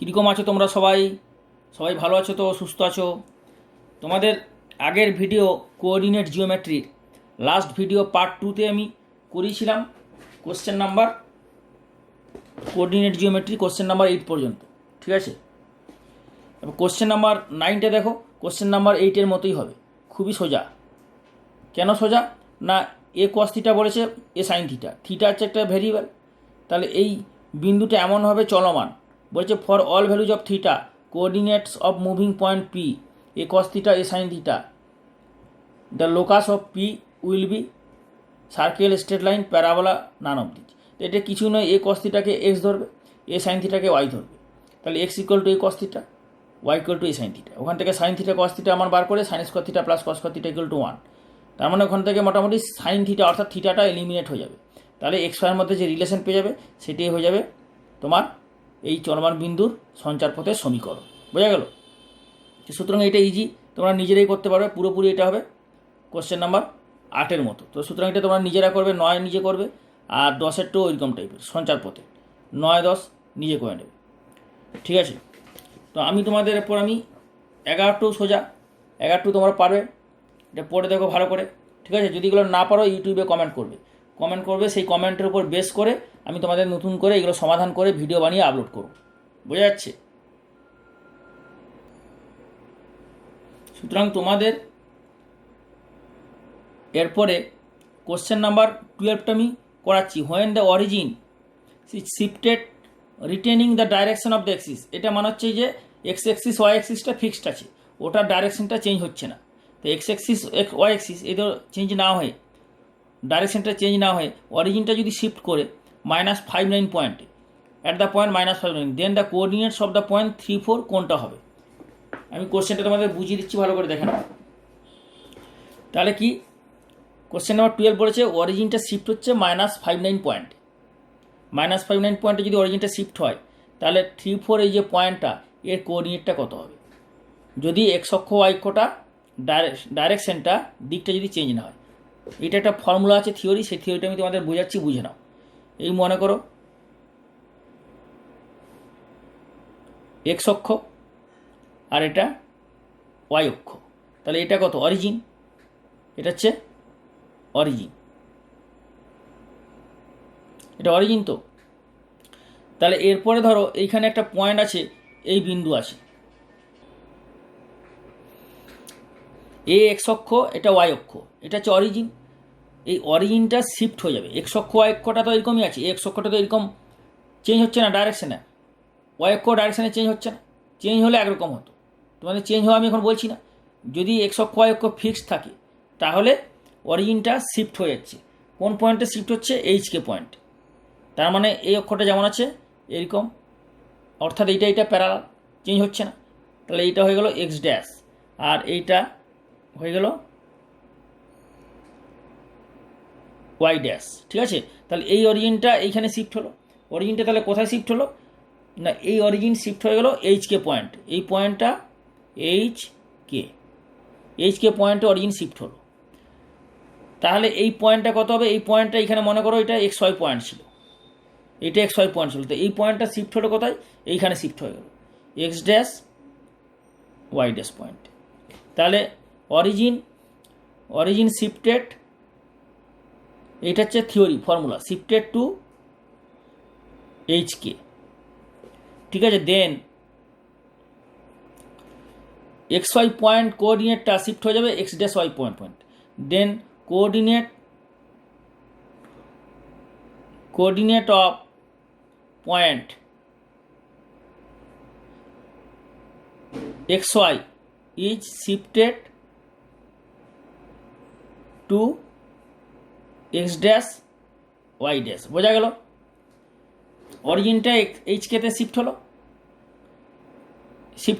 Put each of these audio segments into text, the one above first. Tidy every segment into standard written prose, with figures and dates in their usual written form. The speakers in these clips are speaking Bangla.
কীরকম আছো তোমরা সবাই? সবাই ভালো আছো তো? সুস্থ আছো? তোমাদের আগের ভিডিও কোঅর্ডিনেট জিওমেট্রির লাস্ট ভিডিও পার্ট 2তে আমি করিয়েছিলাম question number coordinate geometry question number 8 পর্যন্ত, ঠিক আছে? এবার কোশ্চেন নাম্বার 9টা দেখো, কোশ্চেন নাম্বার 8-এর মতোই হবে, খুবই সোজা। কেন সোজা? না, এ কস থিটা বলেছে, এ সাইন থিটা, থিটা হচ্ছে একটা ভেরিয়েবল। তাহলে এই বিন্দুটা এমনভাবে চলমান, বলছে for all values of theta coordinates of moving point P A cos theta A sine theta the locus of P will be circle straight line parabola none of this. এটা কিছু নয়, এ কস থিটাকে এক্স ধরবে, এ সাইন থিটাকে ওয়াই ধরবে। তাহলে x equal to a cos theta, y equal to a sine theta. ওখান থেকে সাইন থিটা কস থিটা আমার বার করে sine square theta plus cos square theta equal to 1। তার মানে ওখান থেকে মোটামুটি সাইন থিটা অর্থাৎ থিটাটা এলিমিনেট হয়ে যাবে। তাহলে এক্স ওয়াইয়ের মধ্যে যে রিলেশন পেয়ে যাবে সেটাই হয়ে যাবে তোমার এই চলমান বিন্দুর সঞ্চার পথের সমীকরণ। বোঝা গেল? সুতরাং এটা ইজি, তোমরা নিজেরাই করতে পারবে। পুরোপুরি এটা হবে কোশ্চেন নাম্বার 8-এর মতো। তো সুতরাং এটা তোমরা নিজেরা করবে, 9 নিজে করবে, আর 10-এরটাও ওইরকম টাইপের সঞ্চার পথে 9-10 নিজে করে নেবে, ঠিক আছে? তো আমি তোমাদের এরপর আমি 11টাও সোজা, 11টাও তোমরা পারবে। এটা পড়ে দেখো ভালো করে, ঠিক আছে? যদি এগুলো না পারো ইউটিউবে কমেন্ট করবে, সেই কমেন্টের উপর বেস করে আমি তোমাদের নতুন করে এগুলো সমাধান করে ভিডিও বানিয়ে আপলোড করব। বোঝা যাচ্ছে? সুতরাং তোমাদের এরপরে কোশ্চেন নাম্বার 12টা আমি করাচ্ছি। When the origin shifted retaining the direction of the axis. এটা মানে হচ্ছে যে এক্স এক্সিস ওয়াই এক্সিসটা ফিক্সড আছে, ওটার ডাইরেকশনটা চেঞ্জ হচ্ছে না। তো এক্স এক্সিস ওয়াই এক্সিস এদের চেঞ্জ না হয়ে, ডাইরেকশনটা চেঞ্জ না হয়ে অরিজিনটা যদি শিফট করে -59 পয়েন্টে at the point -59, then the coordinates of the point 3, 4 কোনটা হবে? আমি কোশ্চেনটা তোমাদের বুঝিয়ে দিচ্ছি, ভালো করে দেখেন। তাহলে কি কোশ্চেন নাম্বার 12 বলেছে অরিজিনটা শিফট হচ্ছে -59 পয়েন্টে। -59 পয়েন্টে যদি অরিজিনটা শিফট হয় তাহলে 3, 4 এই যে পয়েন্টটা এর কোঅর্ডিনেটটা কত হবে? যদি এক্স অক্ষ ওয়াই অক্ষটা ডাইরেকশনটা দিকটা যদি চেঞ্জ না হয়। এটা একটা ফর্মুলা আছে, থিওরি, সেই থিওরিটা আমি তোমাদের বোঝাচ্ছি, বুঝে নাও। এই মনে করো এক্স অক্ষ আর এটা ওয়াই অক্ষ, তাহলে এটা কত? অরিজিন। এটা হচ্ছে অরিজিন, এটা অরিজিন। তো তাহলে এরপরে ধরো এইখানে একটা পয়েন্ট আছে, এই বিন্দু আছে, এ এক্স অক্ষ, এটা ওয়াই অক্ষ, এটা হচ্ছে অরিজিন। এই অরিজিনটা শিফট হয়ে যাবে। এক্স অক্ষ ওয়াই অক্ষটা তো এরকমই আছে, এক্স অক্ষটা তো এরকম চেঞ্জ হচ্ছে না ডাইরেকশনে, ওয়াই অক্ষ ডাইরেকশনে চেঞ্জ হচ্ছে না। চেঞ্জ হলে একরকম হতো, তোমাদের চেঞ্জ হওয়া আমি এখন বলছি না। যদি এক্স অক্ষ ওয়াই অক্ষ ফিক্সড থাকে তাহলে অরিজিনটা শিফট হয়ে যাচ্ছে। কোন পয়েন্টে শিফট হচ্ছে? H k point. তার মানে এই অক্ষটা যেমন আছে এরকম, অর্থাৎ এইটা প্যারালাল, চেঞ্জ হচ্ছে না। তাহলে এইটা হয়ে গেল এক্স ড্যাশ, আর এইটা হয়ে গেল ওয়াই ড্যাশ, ঠিক আছে? তাহলে এই অরিজিনটা এইখানে শিফট হলো। অরিজিনটা তাহলে কোথায় শিফট হলো? না, এই অরিজিন শিফট হয়ে গেল এইচকে পয়েন্ট। এই পয়েন্টটা এইচকে পয়েন্টে অরিজিন শিফট হলো। তাহলে এই পয়েন্টটা কত হবে? এই পয়েন্টটা এখানে মনে করো এটা এক্স ওয়াই পয়েন্ট ছিল, এটা এক্স ওয়াই পয়েন্ট ছিল। তো এই পয়েন্টটা শিফট হলো কোথায়? এইখানে শিফট হয়ে গেল x dash Y dash point. তাহলে অরিজিন শিফটেড, এইটা হচ্ছে theory formula, shifted to h k, ঠিক আছে? দেন এক্স ওয়াই পয়েন্ট কোঅর্ডিনেটটা শিফট হয়ে যাবে x dash y point. Then coordinate of point x y is shifted to x dash Y dash. বোঝা গেল? অরিজিনটা এইচকেতে শিফট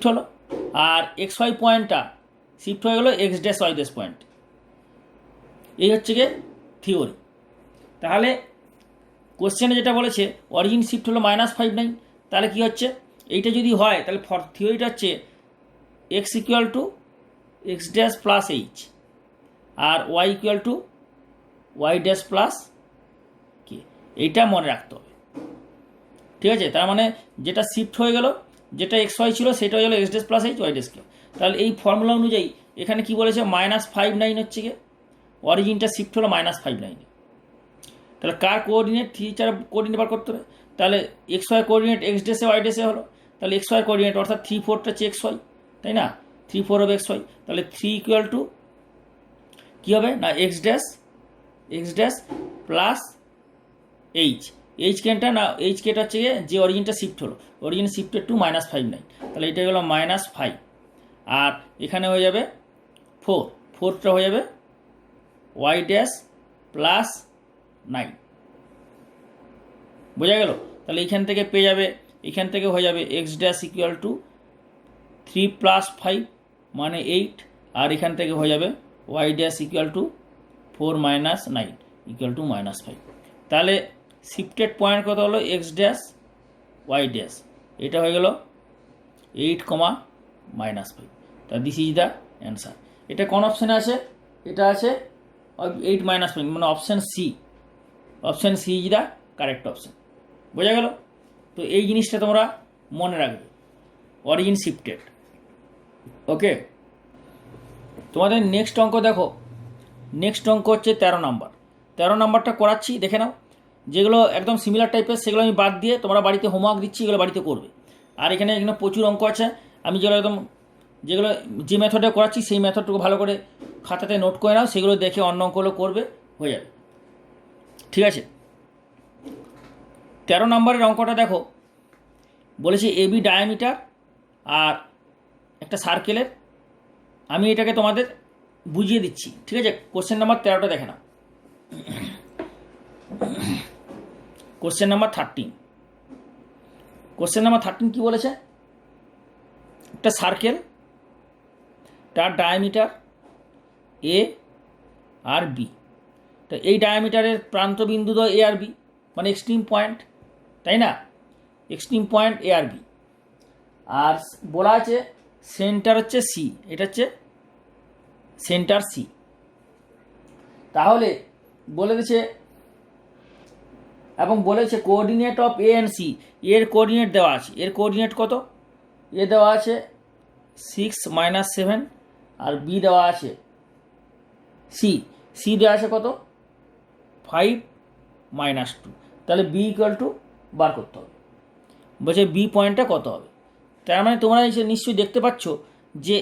হলো, আর এক্স ওয়াই পয়েন্টটা শিফট হয়ে গেল x dash Y dash point. এই হচ্ছে গিয়ে থিওরি। তাহলে কোশ্চেনে যেটা বলেছে অরিজিন শিফট হলো -59, তাহলে কি হচ্ছে? এইটা যদি হয় তাহলে থিওরিটা হচ্ছে X equal to x dash plus H, আর Y equal to Y dash plus K. এইটা মনে রাখতে হবে, ঠিক আছে? তার মানে যেটা শিফট হয়ে গেল যেটা এক্স ওয়াই ছিল সেটা হলো x dash plus h y dash q. তাহলে এই ফর্মুলা অনুযায়ী এখানে কি বলেছে -5 9 হচ্ছে গিয়ে অরিজিনটা শিফট হলো -5 9। তাহলে কার কোঅর্ডিনেট থ্রি ছাড়া কোঅর্ডিনেট বার করতে হবে। তাহলে এক্স ওয়াই কোঅর্ডিনেট এক্স ড্যাশে ওয়াই ড্যাশে হলো, তাহলে এক্স ওয়াই কোঅর্ডিনেট অর্থাৎ 3 4টা হচ্ছে এক্স ওয়াই, তাই না? 3 4 হবে এক্স ওয়াই। তাহলে 3 ইকুয়াল টু কী হবে না X dash plus H. H কেনটা না এইচ কেটা হচ্ছে গিয়ে যে অরিজিনটা শিফট হলো, অরিজিন শিফটেড টু -5 9। তাহলে এটা গেলো -5, আর এখানে হয়ে যাবে 4, 4টা হয়ে যাবে ওয়াই ড্যাশ প্লাস 9। বোঝা গেল? তাহলে এইখান থেকে পেয়ে যাবে, এখান থেকে হয়ে যাবে এক্স ড্যাশ ইকুয়াল টু 3 + 5 মানে 8, আর এখান থেকে হয়ে যাবে y dash equal to 4 - 9 equal to -5। তাহলে শিফটেড পয়েন্ট কত হলো এক্স ড্যাশ ওয়াই ড্যাশ, এটা হয়ে গেল 8, -5। তা দিস ইজ দ্য অ্যান্সার। এটা কোন অপশানে আছে? এটা আছে 8 - 5 মানে option C. Option C is the correct option. বোঝা গেল? তো এই জিনিসটা তোমরা মনে রাখবে, অরিজিন শিফটেড। ওকে, তোমাদের নেক্সট অঙ্ক দেখো। নেক্সট অঙ্ক হচ্ছে 13 নাম্বার। 13 নাম্বারটা করাচ্ছি, দেখে নাও। যেগুলো একদম সিমিলার টাইপের সেগুলো আমি বাদ দিয়ে তোমরা বাড়িতে হোমওয়ার্ক দিচ্ছি, এগুলো বাড়িতে করবে। আর এখানে প্রচুর অঙ্ক আছে, আমি যেগুলো যে মেথডে করাচ্ছি সেই মেথডটুকু ভালো করে খাতাতে নোট করে নাও, সেগুলো দেখে অন্য অঙ্কগুলো করবে, হয়ে যাবে। ঠিক আছে, 13 নম্বরের অঙ্কটা দেখো। বলেছি এবি ডায়ামিটার আর একটা সার্কেলের। আমি এটাকে তোমাদের বুঝিয়ে দিচ্ছি, ঠিক আছে? কোশ্চেন নাম্বার 13টা দেখে নাও। Question number 13। কোশ্চেন নাম্বার 13 কী বলেছে? একটা সার্কেল, তার ডায়ামিটার এ আর বি। তো এই ডায়ামিটারের প্রান্তবিন্দু তো এ আর বি, মানে এক্সট্রিম পয়েন্ট, তাই না? এক্সট্রিম পয়েন্ট এ আর বি। আর বলা আছে সেন্টার হচ্ছে সি, এটা হচ্ছে সেন্টার সি। তাহলে বলে দিচ্ছে এবং বলেছে coordinate of A and C. এর কোঅর্ডিনেট দেওয়া আছে। এর কোঅর্ডিনেট কত? এ দেওয়া আছে 6 - 7, আর বি দেওয়া আছে সি দেওয়া আছে কত? 5 - 2। তাহলে বি ইকুয়াল টু বার করতে হবে। বলছে বি পয়েন্টটা কত হবে। তার মানে তোমরা এসে নিশ্চয়ই দেখতে পাচ্ছ যে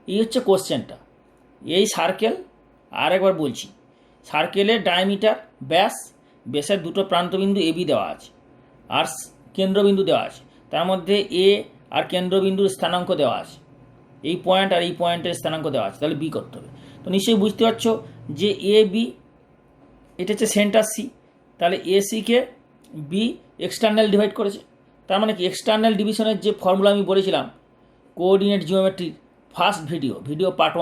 এই হচ্ছে কোশ্চেনটা। এই সার্কেল, আর একবার বলছি, সার্কেলের ডায়ামিটার ব্যাসের দুটো প্রান্তবিন্দু এবি দেওয়া আছে, আর কেন্দ্রবিন্দু দেওয়া আছে। তার মধ্যে এ আর কেন্দ্রবিন্দুর স্থানাঙ্ক দেওয়া আছে, এই পয়েন্ট আর এই পয়েন্টের স্থানাঙ্ক দেওয়া আছে। তাহলে বি করতে হবে। তো নিশ্চয়ই বুঝতে পারছো যে এ বি এটা হচ্ছে সেন্টার সি। তাহলে এ সিকে বি এক্সটার্নাল ডিভাইড করেছে। তার মানে কি এক্সটার্নাল ডিভিশনের যে ফর্মুলা আমি বলেছিলাম কোঅর্ডিনেট জিওমেট্রির ফার্স্ট ভিডিও পার্ট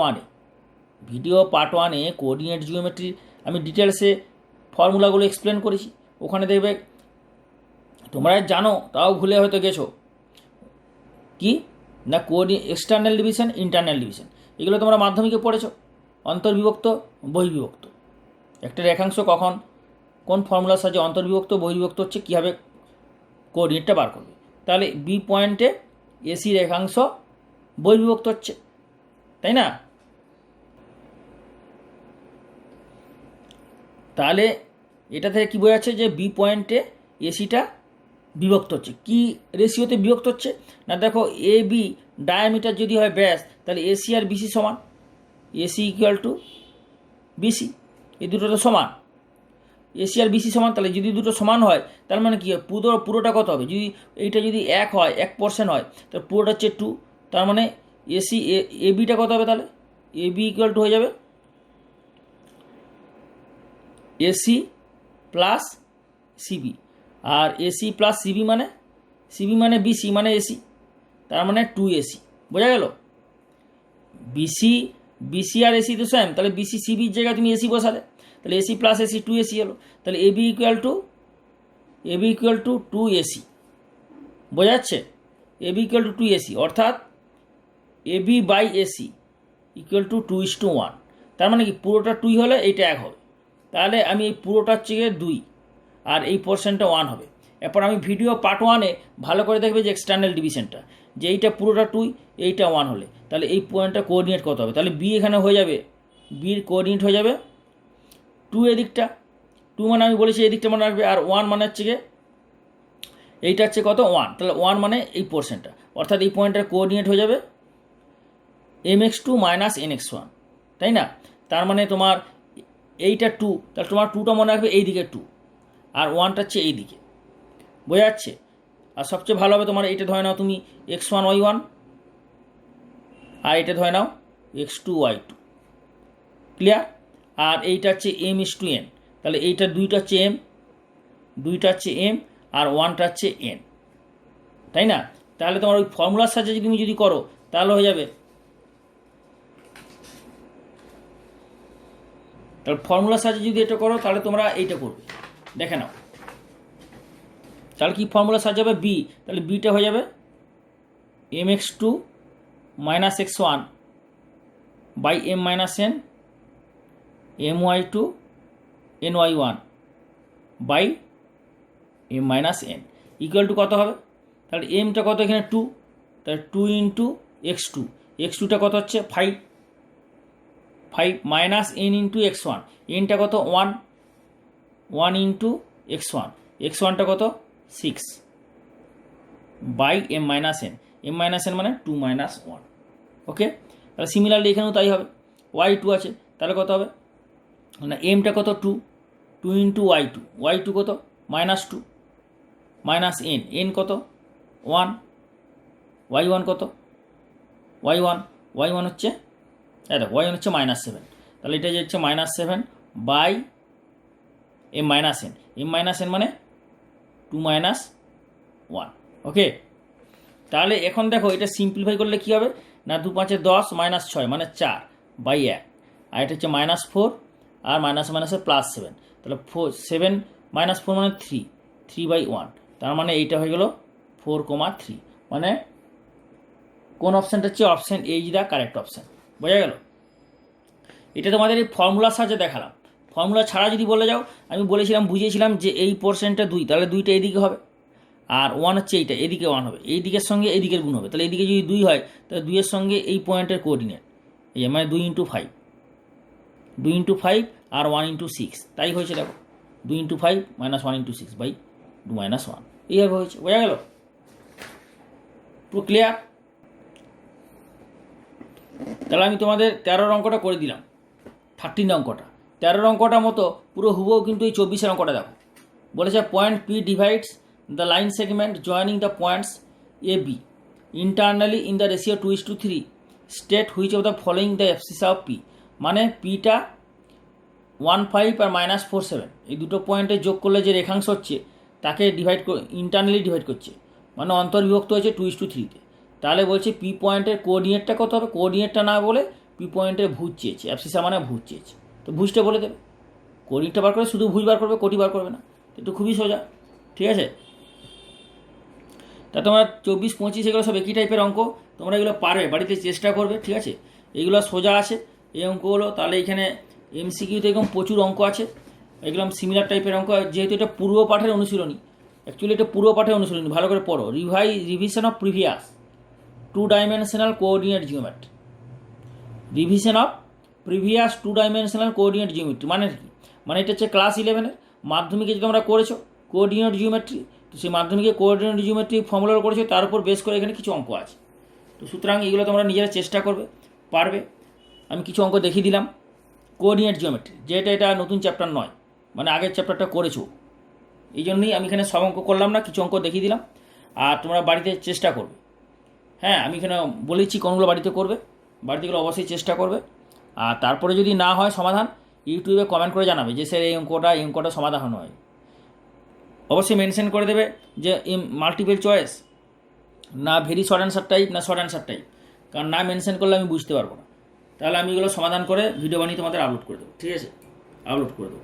1-এ কোঅর্ডিনেট জিওমেট্রির আমি ডিটেলসে ফর্মুলাগুলো এক্সপ্লেন করেছি। ওখানে দেখবে তোমরা জানো, তাও ভুলে হয়তো গেছো কি না এক্সটার্নাল ডিভিশন, ইন্টারনাল ডিভিশন, এগুলো তোমরা মাধ্যমিকে পড়েছো। অন্তর্বিভক্ত, বহির্বিভক্ত, একটা রেখাংশ কখন কোন ফর্মুলার সাহায্যে অন্তর্বিভক্ত বহির্বিভক্ত হচ্ছে, কীভাবে কোঅর্ডিনেটটা বার করবে। তাহলে বি পয়েন্টে এসি রেখাংশ বহির্বিভক্ত হচ্ছে, তাই না? তাহলে এটা থেকে কী বোঝাচ্ছে যে বি পয়েন্টে এসিটা বিভক্ত হচ্ছে। কি রেশিওতে বিভক্ত হচ্ছে না, দেখো এ বি ডায়ামিটার যদি হয় ব্যাস, তাহলে এসি আর বিসি সমান, এসি ইকুয়াল টু বিসি, এই দুটো তো সমান। এসি আর বিসি সমান, তাহলে যদি দুটো সমান হয় তার মানে কী হয়, পুরোটা কত হবে? যদি এইটা যদি 1 হয়, 1% হয়, তাহলে পুরোটা হচ্ছে 2। তার মানে এসি এ বিটা কত হবে? তাহলে এ বি ইকুয়াল টু হয়ে যাবে এসি প্লাস সিবি। আর এসি প্লাস সিবি মানে বিসি মানে এসি, তার মানে 2AC। বোঝা গেল? বিসি আর এসি তো সেম, তাহলে বিসি সিবির জায়গায় তুমি এসি বসালে, তাহলে এসি প্লাস এসি 2AC হলো। তাহলে এবি ইকুয়াল টু 2AC। বোঝা যাচ্ছে? এবি ইকুয়াল টু 2AC, অর্থাৎ AB by AC equal to 2:1। তার মানে কি পুরোটা 2 হলে এইটা 1 হবে। তাহলে আমি এই পুরোটা হচ্ছে গিয়ে 2 আর এই পোর্শনটা 1 হবে। এরপর আমি ভিডিও পার্ট 1-এ ভালো করে দেখবে যে এক্সটার্নাল ডিভিশনটা, যে এইটা পুরোটা 2, এইটা 1 হলে তাহলে এই পয়েন্টটা কোঅর্ডিনেট কত হবে, তাহলে বি এখানে হয়ে যাবে, বির কোঅর্ডিনেট হয়ে যাবে 2 এদিকটা, 2 মানে আমি বলেছি এই দিকটা মনে রাখবে, আর 1 মানে হচ্ছে গিয়ে এইটা হচ্ছে কত 1, তাহলে 1 মানে এই পোর্শনটা, অর্থাৎ এই পয়েন্টের কোঅর্ডিনেট হয়ে যাবে mx2 মাইনাস nx1, তাই না? তার মানে তোমার এইটা 2, তাহলে তোমার 2টা মনে রাখবে এই দিকে 2, আর 1টা হচ্ছে এই দিকে, বোঝা যাচ্ছে? আর সবচেয়ে ভালো হবে তোমার এইটা ধরে নাও তুমি x1 y1, আর এটা ধরে নাও x2 y2, ক্লিয়ার? আর এইটা হচ্ছে m:n, তাহলে এইটা 2টা হচ্ছে m, 2টা হচ্ছে m, আর 1টা হচ্ছে n, তাই না? তাহলে তোমার ওই ফর্মুলার সাহায্যে তুমি যদি করো তাহলে হয়ে যাবে, তাহলে ফর্মুলার সাহায্যে যদি এটা করো তাহলে তোমরা এইটা করবে, দেখে নাও। তাহলে কি ফর্মুলার সাহায্যে হবে বি, তাহলে বিটা হয়ে যাবে mx2 minus x1 by m minus n my2 ny1 by m minus n equal to কত হবে, তাহলে এমটা কত এখানে 2, তাহলে 2 ইন্টু x2, x2টা কত হচ্ছে 5 মাইনাস n ইন্টু x1, nটা কত 1 ইন্টু x1, x1টা কত 6 বাই m মাইনাস n মানে 2 মাইনাস 1, ওকে? তাহলে সিমিলারলি এখানেও তাই হবে, y2 আছে, তাহলে কত হবে না এমটা কত 2 ইন্টু y2 কত -2 মাইনাস n কত 1, y1 কত y1 হচ্ছে দেখো y1 হচ্ছে -7, তাহলে এটা যে হচ্ছে -7 বাই m মাইনাস n মানে 2 মাইনাস 1, ওকে? তাহলে এখন দেখো এটা সিম্পলিফাই করলে কী হবে না 2 5 10 -6 মানে 4 বাই 1, আর এটা হচ্ছে -4 আর মাইনাস মাইনাসে +7, তাহলে 7 -4 মানে 3 বাই 1, তার মানে এইটা হয়ে গেল 4,3, মানে কোন অপশানটা হচ্ছে option A is the correct option, বোঝা গেল? এটা তোমাদের এই ফর্মুলার সাহায্যে দেখালাম। ফর্মুলা ছাড়া যদি বলে যাও, আমি বলেছিলাম বুঝিয়েছিলাম যে এই পোর্শনটা 2, তাহলে 2টা এইদিকে হবে, আর 1 হচ্ছে এইটা, এদিকে 1 হবে, এই দিকের সঙ্গে এই দিকের গুণ হবে, তাহলে এইদিকে যদি 2 হয় তাহলে 2-এর সঙ্গে এই পয়েন্টের কোঅর্ডিনেট, এই মানে 2 ইন্টু 5 আর 1 ইন্টু 6, তাই হয়েছে দেখো 2 into 5 minus 1 into 6 by 2 minus 1, এইভাবে হয়েছে, বোঝা গেল? পুরো ক্লিয়ার? তাহলে আমি তোমাদের 13 অঙ্কটা করে দিলাম, 13 অঙ্কটা, 13 অঙ্কটা মতো পুরো হুবহু কিন্তু এই 24 অঙ্কটা দেখো, বলেছে point P divides the line segment joining the points A B internally in the ratio 2:3, state which of the following the abscissa of P, মানে পিটা 15 আর -47 এই দুটো পয়েন্টে যোগ করলে যে রেখাংশ হচ্ছে তাকে ইন্টারনালি ডিভাইড করছে, মানে অন্তর্বিভক্ত হয়েছে 2:3-তে, তাহলে বলছে পি পয়েন্টের কোঅর্ডিনেটটা কত হবে, কোঅর্ডিনেটটা না বলে পি পয়েন্টের ভুজ চেয়েছে, অ্যাবসিসা মানে ভুজ চেয়েছে, তো ভুজটা বলে দেবে, কোঅর্ডিনেটটা বার করে শুধু ভুজ বার করবে, কোটি বার করবে না, একটু খুবই সোজা, ঠিক আছে? তা তোমরা 24-25 এগুলো সব একই টাইপের অঙ্ক, তোমরা এগুলো পারবে, বাড়িতে চেষ্টা করবে, ঠিক আছে? এগুলো সোজা আছে এই অঙ্কগুলো, তাহলে এখানে এমসিকিউতে এরকম প্রচুর অঙ্ক আছে, এগুলো সিমিলার টাইপের অঙ্ক, যেহেতু এটা পূর্ব পাঠের অনুশীলনী, অ্যাকচুয়ালি এটা পূর্ব পাঠের অনুশীলনী, ভালো করে পড়ো, revision of previous two dimensional coordinate geometry, revision of previous two dimensional coordinate geometry মানে কি, মানে এটা হচ্ছে ক্লাস 11-এর মাধ্যমিকে যে তোমরা করেছো কোঅর্ডিনেট জিওমেট্রি, তো সেই মাধ্যমিকে কোঅর্ডিনেট জিওমেট্রি ফর্মুলা করেছো, তার উপর বেস করে এখানে কিছু অঙ্ক আছে, তো সুতরাং এগুলো তোমরা নিজেরা চেষ্টা করবে, পারবে। আমি কিছু অঙ্ক দেখিয়ে দিলাম কোঅর্ডিনেট জিওমেট্রি, যেটা এটা নতুন চ্যাপ্টার নয়, মানে আগের চ্যাপ্টারটা করেছো, এই জন্যই আমি এখানে সব অঙ্ক করলাম না, কিছু অঙ্ক দেখিয়ে দিলাম, আর তোমরা বাড়িতে চেষ্টা করবে। হ্যাঁ, আমি এখানে বলেছি কোনগুলো বাড়িতে করবে, বাড়িতেগুলো অবশ্যই চেষ্টা করবে, আর তারপরে যদি না হয় সমাধান ইউটিউবে কমেন্ট করে জানাবে যে স্যার এই অঙ্কটা সমাধান হয়, অবশ্যই মেনশন করে দেবে যে মাল্টিপল চয়েস না ভেরি শর্ট অ্যান্সার টাইপ না শর্ট অ্যান্সার টাইপ, কারণ না মেনশন করলে আমি বুঝতে পারবো না, তাহলে আমি এগুলো সমাধান করে ভিডিও বানিয়ে তোমাদের আপলোড করে দেবো, ঠিক আছে? আপলোড করে দেবো,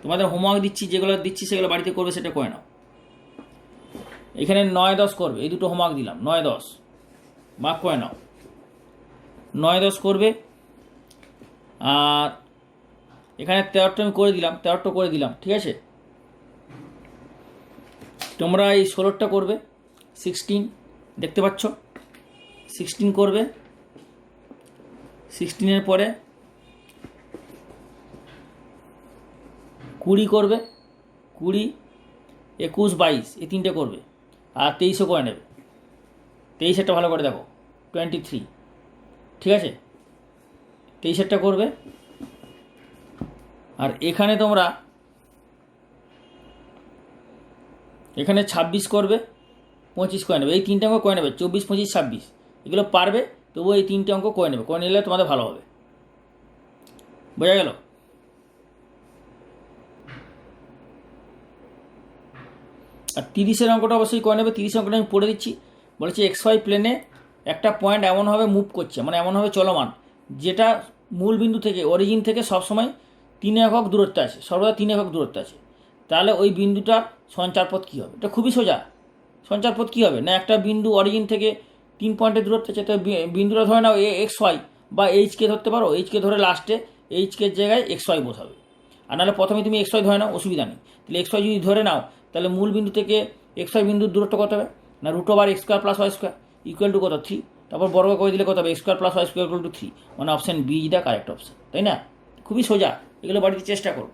তোমাদের হোমওয়ার্ক দিচ্ছি, যেগুলো দিচ্ছি সেগুলো বাড়িতে করবে, সেটা করে নাও। এখানে 9-10 করবে, এই দুটো হোমওয়ার্ক দিলাম, 9-10 মার্ক করে নাও, 9-10 করবে, আর এখানে 13টা আমি করে দিলাম, 13টা করে দিলাম, ঠিক আছে? তোমরা এই 16টা করবে, 16 দেখতে পাচ্ছ, 16 করবে, 16-এর পরে 20 করবে, 20, 21, 22 এই 3টে করবে, আর 23ও করে নেবে। 23-এরটা ভালো করে দেখো, 23, ঠিক আছে, 23-এরটা করবে। আর এখানে তোমরা এখানে 26 করবে, 25 করে নেবে, এই 3টে অঙ্ক করে নেবে, 24, 25, 26 এগুলো পারবে, তবুও এই 3টে অঙ্ক করে নেবে, করে নিলে তোমাদের ভালো হবে। বোঝা গেল? আর 30-এর অঙ্কটা অবশ্যই করে নেবে। 30 অঙ্কটা আমি পড়ে দিচ্ছি। বলেছি XY প্লেনে একটা পয়েন্ট এমনভাবে মুভ করছে, মানে এমনভাবে চলমান, যেটা মূল বিন্দু থেকে, অরিজিন থেকে সবসময় 3 একক দূরত্বে আছে, সর্বদা 3 একক দূরত্বে আছে। তাহলে ওই বিন্দুটার সঞ্চারপথ কী হবে? এটা খুবই সোজা। সঞ্চারপথ কী হবে না, একটা বিন্দু অরিজিন থেকে 3 পয়েন্টের দূরত্বে আছে, তো বিন্দুটা ধরে নাও XY বা এইচকে ধরতে পারো, এইচকে ধরে লাস্টে এইচকের জায়গায় XY বসাবে। আর নাহলে প্রথমে তুমি XY ধরে নাও, অসুবিধা নেই। তাহলে XY যদি ধরে নাও, তাহলে মূল বিন্দু থেকে XY বিন্দুর দূরত্ব কত হবে না, √x² + y² ইকুয়াল টু কত, 3। তারপর বর্গ করে দিলে কত হবে, x² + y² ইকুয়াল টু 3। মানে option B is the correct option, তাই না? খুবই সোজা, এগুলো বাড়িতে চেষ্টা করো।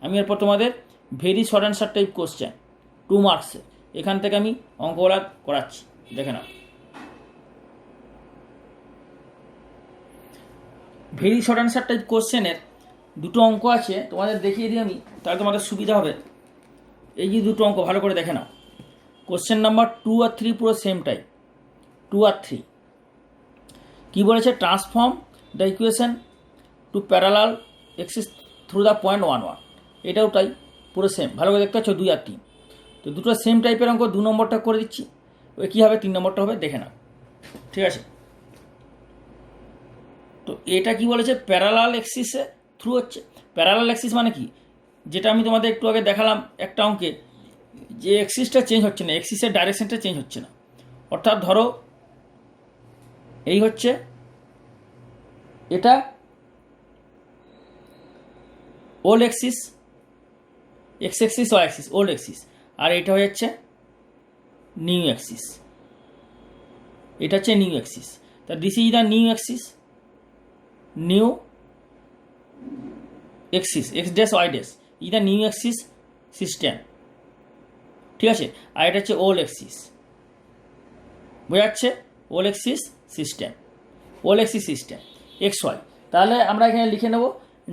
আমি এরপর তোমাদের very short answer type question 2 মার্কসের এখান থেকে আমি অঙ্কগুলা করাচ্ছি, দেখে নাও। ভেরি শর্ট অ্যান্সার টাইপ কোশ্চেনের 2টো অঙ্ক আছে, তোমাদের দেখিয়ে দিই আমি, তাহলে তোমাদের সুবিধা হবে। এই যে 2টো অঙ্ক ভালো করে দেখে নাও। কোশ্চেন নাম্বার 2 আর 3 পুরো সেম টাইপ, 2 আর 3 কী বলেছে, transform the equation to parallel axis through the point 1, 1। এটাও তাই, পুরো সেম, ভালো করে দেখতে পাচ্ছ 2 আর 3। তো দুটো সেম টাইপের অঙ্ক, 2 নম্বরটা করে দিচ্ছি, ওই কী হবে 3 নম্বরটা হবে, দেখে নাও, ঠিক আছে? তো এটা কি বলেছে, প্যারালাল এক্সিসে থ্রু হচ্ছে। প্যারালাল এক্সিস মানে কি, যেটা আমি তোমাদের একটু আগে দেখালাম একটা অঙ্কে, যে এক্সিসটা চেঞ্জ হচ্ছে না, এক্সিসের ডাইরেকশনটা চেঞ্জ হচ্ছে না। অর্থাৎ ধরো এই হচ্ছে এটা old axis, X axis, Y axis, old axis, আর এটা হয়ে যাচ্ছে নিউ এক্সিস, এটা হচ্ছে নিউ এক্সিস। তা this is the new axis, new axis, X dash Y dash is the new axis system, ঠিক আছে? আর এটা হচ্ছে ওল্ড এক্সিস, বোঝা যাচ্ছে? Old axis system, old axis system X Y. তাহলে আমরা এখানে লিখে নেব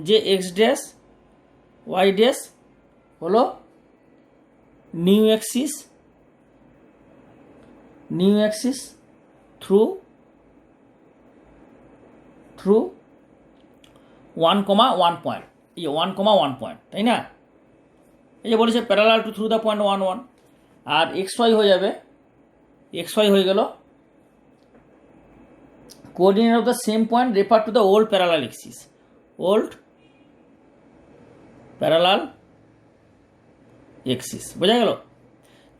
যে এক্স ড্যাশ ওয়াই ড্যাশ হলো new axis, new axis through 1,1 point, এই 1,1 পয়েন্ট, তাই না? এই যে বলেছে parallel to through the point 1, 1। আর এক্স ওয়াই হয়ে যাবে, এক্স ওয়াই হয়ে গেল coordinate of the same point refer to the old parallel axis, old parallel axis, বোঝা গেল?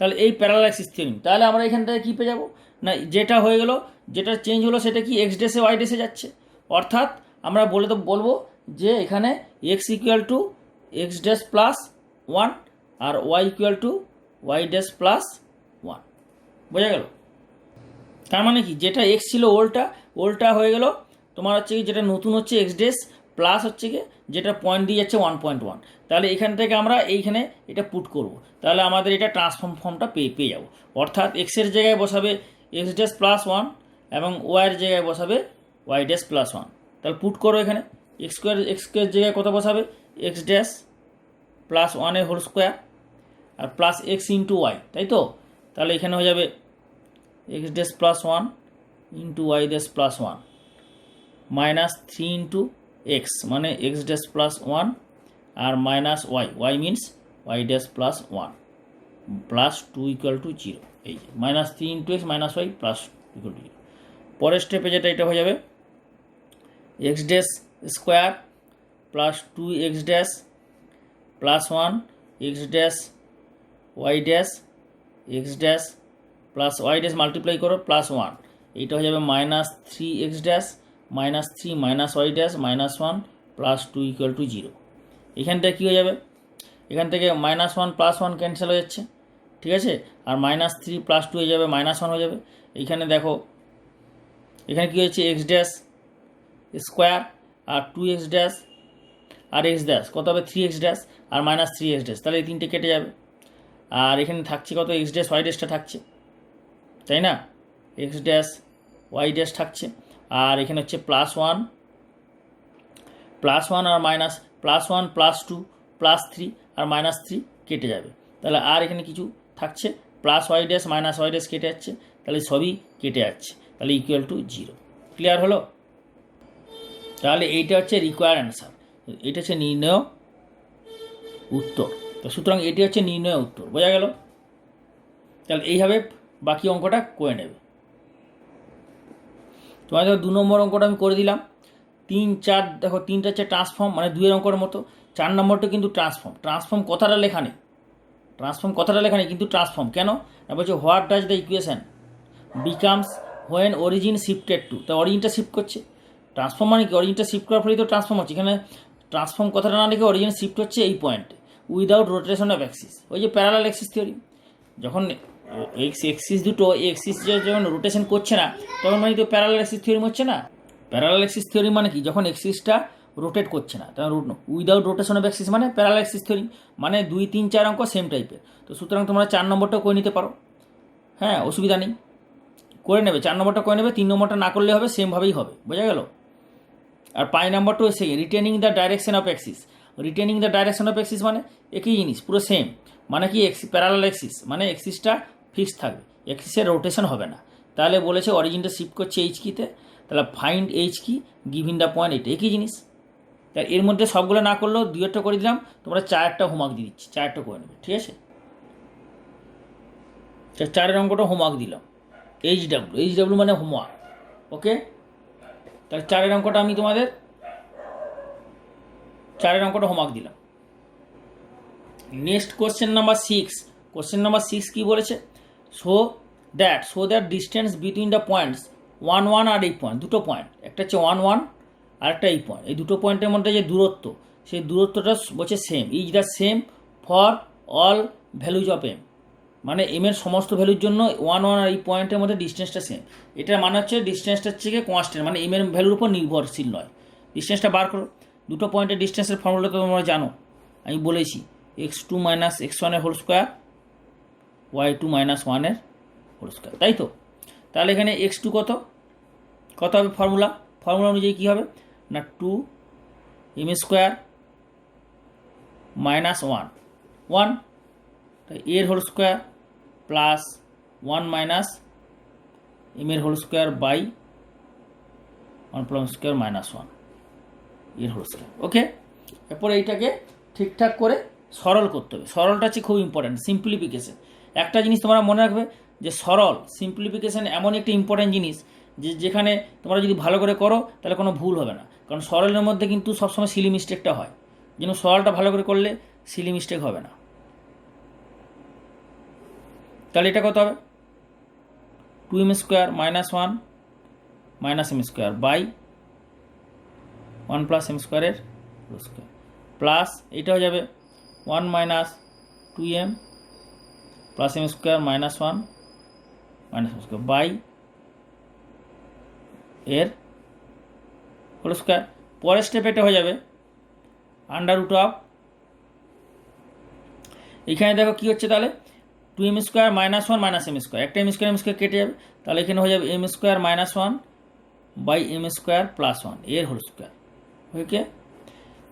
তাহলে এই প্যারালাল এক্সিস থিওরিম, তাহলে আমরা এখান থেকে কী পেয়ে যাবো না, যেটা হয়ে গেল, যেটা চেঞ্জ হলো সেটা কি এক্স ডেসে ওয়াই ডেসে যাচ্ছে। অর্থাৎ আমরা বলবো যে এখানে x equal to x dash plus 1 আর Y equal to Y dash plus 1, বোঝা গেল? তার মানে কি, যেটা এক্স ছিল ওল্ডটা হয়ে গেল তোমার হচ্ছে কি, যেটা নতুন হচ্ছে এক্স ডেস প্লাস হচ্ছে কি, যেটা পয়েন্ট দিয়ে যাচ্ছে 1.1। তাহলে এখান থেকে আমরা এইখানে এটা পুট করব, তাহলে আমাদের এটা ট্রান্সফর্ম ফর্মটা পেয়ে যাবো। অর্থাৎ এক্সের জায়গায় বসাবে এক্স ড্যাশ প্লাস 1 এবং ওয়াইয়ের জায়গায় বসাবে ওয়াই ড্যাশ প্লাস 1। তাহলে পুট করো এখানে, এক্স স্কোয়ার জায়গায় কত বসাবে, X dash plus 1 whole square আর প্লাস এক্স ইন্টু ওয়াই, তাই তো? তাহলে এখানে হয়ে যাবে x dash plus 1 into Y dash plus 1 minus 3 into X, মানে এক্স ড্যাশ প্লাস 1 আর minus Y means Y dash plus 1 plus 2 equal to 0। এই যে minus 3 into X minus Y plus equal to 0। পরের স্টেপে যেটা এটা হয়ে যাবে x dash square plus 2 x dash plus 1 x dash Y dash x dash plus y dash multiply করো প্লাস 1, এইটা হয়ে যাবে minus 3 x dash minus 3 minus y dash minus 1 plus 2 equal to 0। এখানটা কী হয়ে যাবে, এখান থেকে -1 + 1 ক্যান্সেল হয়ে যাচ্ছে, ঠিক আছে, আর -3 + 2 হয়ে যাবে -1 হয়ে যাবে। এইখানে দেখো এখানে কী হয়েছে, এক্স ড্যাশ স্কোয়ার আর 2x ড্যাশ আর এক্স ড্যাশ কত হবে 3x ড্যাশ আর -3x ড্যাশ, তাহলে এই তিনটে কেটে যাবে। আর এখানে থাকছে কত, এক্স ড্যাশ ওয়াই ড্যাশটা থাকছে, তাই না, এক্স ড্যাশ ওয়াই ড্যাশ থাকছে। আর এখানে হচ্ছে +1 আর +1 +2 +3 আর -3 কেটে যাবে। তাহলে আর এখানে কিছু থাকছে, +y ড্যাশ -y ড্যাশ কেটে যাচ্ছে, তাহলে সবই কেটে যাচ্ছে, তাহলে =0। ক্লিয়ার হলো? তাহলে এইটা হচ্ছে রিকোয়ার্ড অ্যান্সার, এটা হচ্ছে নির্ণয় উত্তর। তো সুতরাং এটি হচ্ছে নির্ণয় উত্তর, বোঝা গেল? তাহলে এইভাবে বাকি অঙ্কটা করে নেবে। তোমাদের 2 নম্বর অঙ্কটা আমি করে দিলাম। 3, 4 দেখো, 3টা হচ্ছে ট্রান্সফর্ম, মানে 2 অঙ্কের মতো। 4 নম্বরটা কিন্তু ট্রান্সফর্ম কথাটা লেখা নেই, কিন্তু ট্রান্সফর্ম কেন না, বলছে what does the equation becomes when origin shifted two, তা অরিজিনটা শিফট করছে। ট্রান্সফর্ম মানে কি, অরিজিনটা শিফট করার ফলেই তো ট্রান্সফর্ম হচ্ছে। এখানে ট্রান্সফর্ম কথাটা না লিখে অরিজিন শিফট হচ্ছে এই পয়েন্টে, উইদাউট রোটেশন অফ অ্যাক্সিস। ওই যে প্যারালাল অ্যাক্সিস থিওরি, যখন এক্সিস দুটো এক্সিস যখন রোটেশন করছে না, তখন মানে তো প্যারালাল অ্যাক্সিস থিওরি হচ্ছে না। প্যারালাল অ্যাক্সিস থিওরি মানে কি, যখন এক্সিসটা রোটেট করছে না, তখন উইদাউট রোটেশন অফ অ্যাক্সিস মানে প্যারালাল অ্যাক্সিস থিওরি, মানে 2, 3, 4 অঙ্ক সেম টাইপের। তো সুতরাং তোমরা 4 নম্বরটাও করে নিতে পারো, হ্যাঁ, অসুবিধা নেই, করে নেবে। 4 নম্বরটা করে নেবে, 3 নম্বরটা না করলে হবে, সেমভাবেই হবে, বোঝা গেল? আর 5 নম্বরটাও এসে retaining the direction of Axis. Retaining the direction of Axis মানে একই জিনিস, পুরো সেম। মানে কি, প্যারালাল অ্যাক্সিস মানে এক্সিসটা ফিক্স থাকবে, এক্সিসের রোটেশন হবে না। তাহলে বলেছে অরিজিনটা শিফট করছে এইচ কিতে, তাহলে ফাইন্ড এইচ কি গিভিং দ্য পয়েন্ট, এটা একই জিনিস। তাই এর মধ্যে সবগুলো না করলেও 2টা করে দিলাম, তোমরা 4টা হোমওয়ার্ক দিয়ে দিচ্ছি, 4টা করে নেবে, ঠিক আছে? 4 অঙ্কটা হোমওয়ার্ক দিলাম, এইচডাব্লিউ মানে হোমওয়ার্ক, ওকে? তাহলে 4 অঙ্কটা আমি তোমাদের 4 অঙ্কটা হোমওয়ার্ক দিলাম। নেক্সট কোশ্চেন নাম্বার 6 কি বলেছে, show that distance between the points 1, 1 আর এই পয়েন্ট, দুটো পয়েন্ট, একটা হচ্ছে 1, 1 আর একটা এই পয়েন্ট, এই দুটো পয়েন্টের মধ্যে যে দূরত্ব, সেই দূরত্বটা বলছে same, is the same for all values of M, মানে এম এর সমস্ত ভ্যালুর জন্য 1, 1 আর এই পয়েন্টের মধ্যে ডিস্টেন্সটা সেম। এটার মানে হচ্ছে ডিস্টেন্সটা হচ্ছে কনস্ট্যান্ট, মানে এম এর ভ্যালুর উপর নির্ভরশীল নয়। ডিস্টেন্সটা বার করো, দুটো পয়েন্টের ডিস্টেন্সের ফর্মুলা তো তোমরা জানো, আমি বলেছি, x2 - x1 এর হোল স্কোয়ার, y2 - 1 এর হোল স্কোয়ার, তাই তো? তাহলে এখানে x2 কত হবে, ফর্মুলা অনুযায়ী কী হবে না, 2m² - 1 এর হোল স্কোয়ার প্লাস 1 - m এর হোল স্কোয়ার বাই 1 + স্কোয়ার -1 এর হোল স্কোয়ার, ওকে? এরপরে এইটাকে ঠিকঠাক করে সরল করতে হবে। সরলটা হচ্ছে খুব ইম্পর্ট্যান্ট, সিম্পলিফিকেশন। একটা জিনিস তোমরা মনে রাখবে যে সিম্পলিফিকেশন এমন একটি ইম্পর্ট্যান্ট জিনিস যে যেখানে তোমরা যদি ভালো করে করো তাহলে কোনো ভুল হবে না, কারণ সরলের মধ্যে কিন্তু সবসময় সিলি মিস্টেকটা হয়, যেন সরলটা ভালো করে করলে সিলি মিস্টেক হবে না। তাহলে এটা কত হবে, 2m² - 1 -m² বাই 1 + m² এর হোল স্কোয়ার প্লাস এটা হয়ে যাবে 1 - 2m + m² - 1 - m² বাই এর হোল স্কোয়ার। পরের স্টেপ এটা হয়ে যাবে √, এখানে দেখো কী হচ্ছে, তাহলে 2m² - 1 - m², একটা m² কেটে যাবে, তাহলে এখানে হয়ে যাবে m² - 1 বাই m² + 1 এর হোল স্কোয়ার,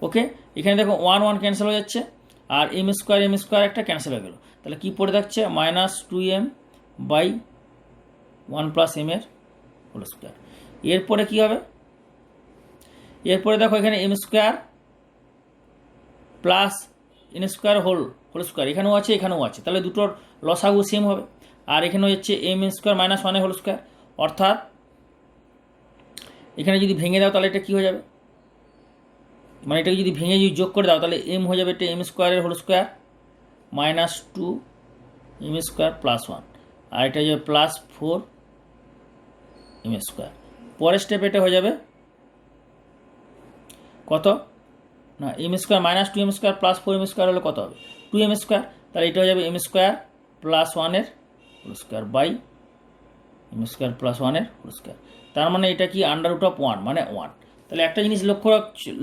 ওকে? এখানে দেখো 1, 1 ক্যান্সেল হয়ে যাচ্ছে, আর m² একটা ক্যান্সেল হয়ে গেল, তাহলে কি পড়ে থাকছে, -2m বাই 1 + m এর হোল স্কোয়ার। এরপরে কী হবে, এরপরে দেখো এখানে m² plus n² whole square এখানেও আছে, এখানেও আছে, তাহলে দুটোর লসাগু সেম হবে। আর এখানে হচ্ছে m² - 1 এর হোল স্কোয়ার, অর্থাৎ এখানে যদি ভেঙে দাও তাহলে এটা কী হয়ে যাবে, মানে এটাকে যদি ভেঙে যদি যোগ করে দাও তাহলে m হয়ে যাবে এটা m² এর হোল স্কোয়ার -2m² + 1, আর এটা হয়ে যাবে +4m²। পরের স্টেপ এটা হয়ে যাবে কত না, m² - 2m² + 4m² হলে কত হবে, 2m², তাহলে এটা হয়ে যাবে m² প্লাস ওয়ানের whole square by M square plus ওয়ানের হোল স্কোয়ার। তার মানে এটা কি আন্ডার রুট অফ ওয়ান মানে ওয়ান। তাহলে একটা জিনিস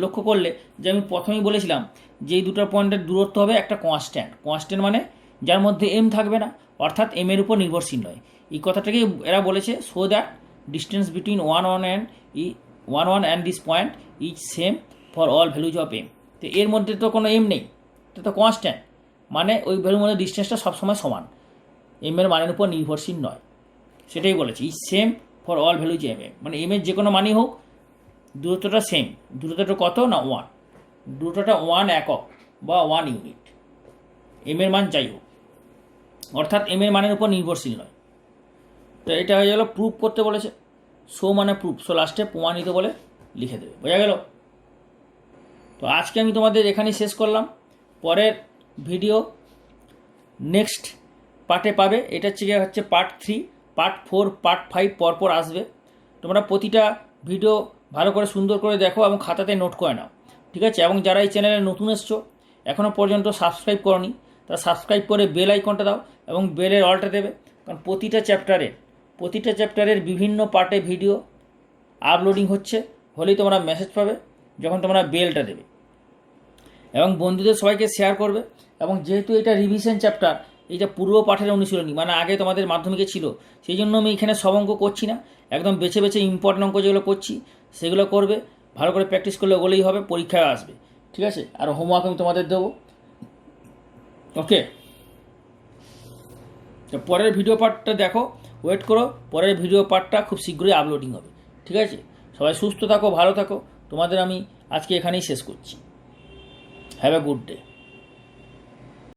লক্ষ্য করলে যে আমি প্রথমেই বলেছিলাম যে এই দুটো পয়েন্টের দূরত্ব হবে একটা কনস্ট্যান্ট মানে যার মধ্যে এম থাকবে না, অর্থাৎ এম এর উপর নির্ভরশীল নয়। এই কথাটাকে এরা বলেছে so that distance between one and this point is same for all values of M. তো এর মধ্যে তো কোনো এম নেই, এটা তো কনস্ট্যান্ট, মানে ওই ভ্যালুর মধ্যে ডিস্টেন্সটা সবসময় সমান, এম এর মানের উপর নির্ভরশীল নয়। সেটাই বলেছে is same for all values M M, মানে এম এর যে কোনো মানই হোক দূরত্বটা সেম। দূরত্বটা কত না ওয়ান, দূরত্বটা ওয়ান একক বা ওয়ান ইউনিট, এম এর মান যাই হোক, অর্থাৎ এম এর মানের উপর নির্ভরশীল নয়। তো এটা হয়ে গেল প্রুফ করতে বলেছে, সো মানে প্রুফ, সো লাস্টে প্রমাণিত বলে লিখে দেবে, বোঝা গেল? তো আজকে আমি তোমাদের এখানেই শেষ করলাম। পরের ভিডিও নেক্সট পার্টে পাবে, এটা হচ্ছে পার্ট 3, পার্ট 4, পার্ট 5 পরপর আসবে। তোমরা প্রতিটা ভিডিও ভালো করে সুন্দর করে দেখো এবং খাতাতে নোট করে নাও, ঠিক আছে? এবং যারা এই চ্যানেলে নতুন এসছো এখনও পর্যন্ত সাবস্ক্রাইব করনি, তারা সাবস্ক্রাইব করে বেল আইকনটা দাও এবং বেলের অলটা দেবে, কারণ প্রতিটা চ্যাপ্টারের বিভিন্ন পার্টে ভিডিও আপলোডিং হলেই তোমরা মেসেজ পাবে যখন তোমরা বেলটা দেবে। এবং বন্ধুদের সবাইকে শেয়ার করবে। এবং যেহেতু এটা রিভিশন চ্যাপ্টার, এইটা পূর্ব পাঠের অনুশীলনী, মানে আগে তোমাদের মাধ্যমিকে ছিল, সেই জন্য আমি এখানে সব অঙ্ক করছি না, একদম বেছে বেছে ইম্পর্টেন্ট অঙ্ক যেগুলো করছি সেগুলো করবে, ভালো করে প্র্যাকটিস করলে ওগুলোই হবে, পরীক্ষায় আসবে, ঠিক আছে? আর হোমওয়ার্ক আমি তোমাদের দেবো, ওকে? তো পরের ভিডিও পার্টটা দেখো, ওয়েট করো, পরের ভিডিও পার্টটা খুব শীঘ্রই আপলোডিং হবে, ঠিক আছে? সবাই সুস্থ থাকো, ভালো থাকো, তোমাদের আমি আজকে এখানেই শেষ করছি। Have a good day.